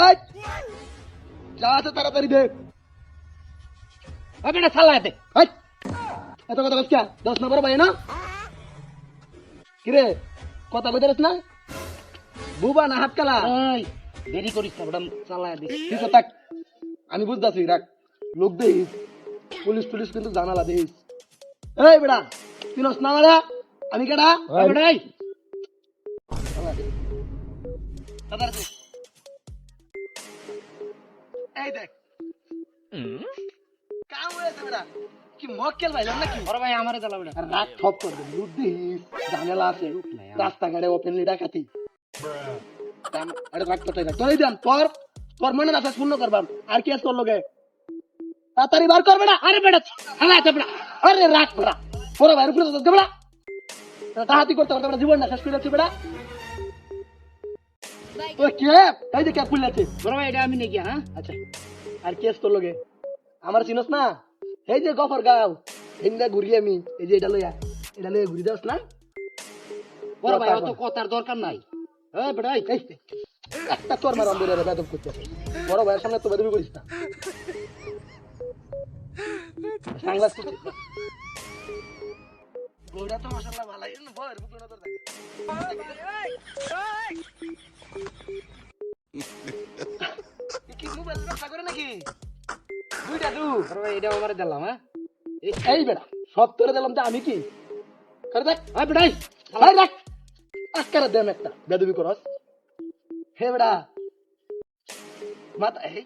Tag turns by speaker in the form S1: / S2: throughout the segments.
S1: এই যা আছে তাড়াতাড়ি দে।
S2: বেটা চালা দে।
S1: এই এত কথা বলছিস 10 নম্বর ভাই না কিরে কথা কইতে না বুবা না হাত কালা
S2: এই দেরি করিস না বেটা চালা দে।
S1: ঠিক আছে থাক আমি বুঝতাছি রাখ লোক দেখিস পুলিশ পুলিশ কিন্তু জানালা দেখিস। এই বেটা চিনস না মারা আমি কেডা
S2: বেটা এই
S1: তাড়াতাড়ি এই দেখ কাম হয়েছে বেটা কি মক্কেল ভাইলাম নাকি
S2: বড় ভাই আমারে চালা বেটা।
S1: আর রাত ঠপ করবে লুট দিস ঝামেলা আছে রাস্তাঘাটে ওপেনলি ডাকাতি আরে রাখ তো রাখ তোরই দেন তোর মনে রাখা শূন্য করবাম আর কি আছে তোর লগে তাড়াতাড়ি বার করবে না।
S2: আরে বেটা চালা দে বেটা।
S1: আরে রাখ বেটা বড় ভাইয়ের উপরে তো বেটা তাহাতি করতে করতে বেটা জীবন না শেষ করে যাচ্ছে বেটা ও কে এই যে কে পুল্লাছে
S2: বড় ভাই এটা আমি নাকি হ্যাঁ।
S1: আচ্ছা আর কি আছে তোর লগে আমার চিনস না এই যে গফর গাও হিন্দা ঘুরি আমি এই যে এটা লইয়া ঘুরি দাস না
S2: বড় ভাই অত কথার দরকার নাই। এই বেটা এই
S1: এই একটা তোর মার অন্ধের বেদব করতেছে বড় ভাইয়ের সামনে তো বেদবি করিস না সাংলাস গোড়া তো মাশাআল্লাহ ভালোই না বড় বুকনা তো থাকে কি মোবাইল ব্যবসা করে নাকি দুইটা দু
S2: বড় ভাই এটা আমারে দিলাম হ্যাঁ।
S1: এই বেটা সব তোরে দিলাম তো আমি কি করে দেখ
S2: এই বেটা এই
S1: ভাই দেখ আজকারা দেম একটা বেদবি করস হে বেটা মাথা এই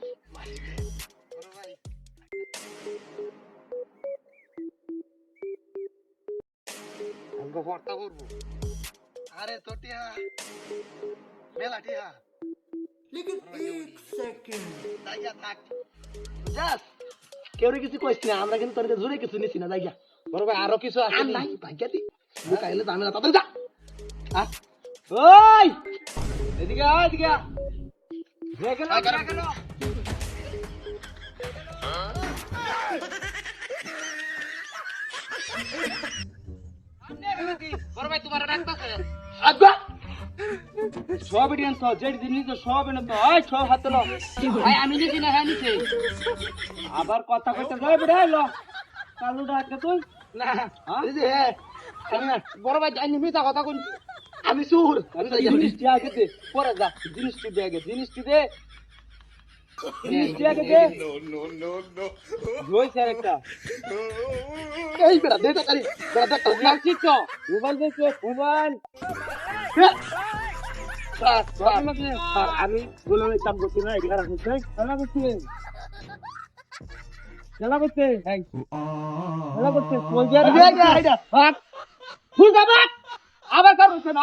S2: আমগো ফর্তা করব।
S1: আরে তোটিয়া মেলা টিয়া लेकिन 1 সেকেন্ড দাইয়া থাক জাস কেউ কিছু কইছ না আমরা কিন্তু তোর জোরে কিছু নিছি না দাইয়া
S2: বড় ভাই আরো কিছু আছে
S1: আর
S2: নি?
S1: নাই ভাগ্য দি লুকাইলে দামে না তাড়াতাড়ি যা ওই এদিকে আয় এদিকে দেখেন
S2: বড় ভাই তোমার ডাকতাছে।
S1: আব্বা
S2: সব এডিয়ান তো যেই জিনিস তো সব এনে তো আই সব হাতে লো। ভাই আমি নিছি না হ্যাঁ নিছি। আবার কথা কইতে যাই বেটা লো। কালু ডাকে তুই
S1: না এই যে আমি না
S2: বড় ভাই জানি মিছা কথা কই।
S1: আমি সুর আমি
S2: জিনিসটি আগে দে পরে যা জিনিসটি দে আগে জিনিসটি দে জিনিসটি আগে দে জয় স্যার একটা
S1: এই বেটা দে তাড়াতাড়ি বেটা দেখ
S2: লাগছি তো মোবাইল দেখে মোবাইল
S1: স্যার আমি গোলামে কাম করছি না এখানে রাখছি
S2: খেলা করছে খেলা করছে খেলা করছে
S1: আইডা
S2: ফুল যাবা আবার কার হচ্ছে না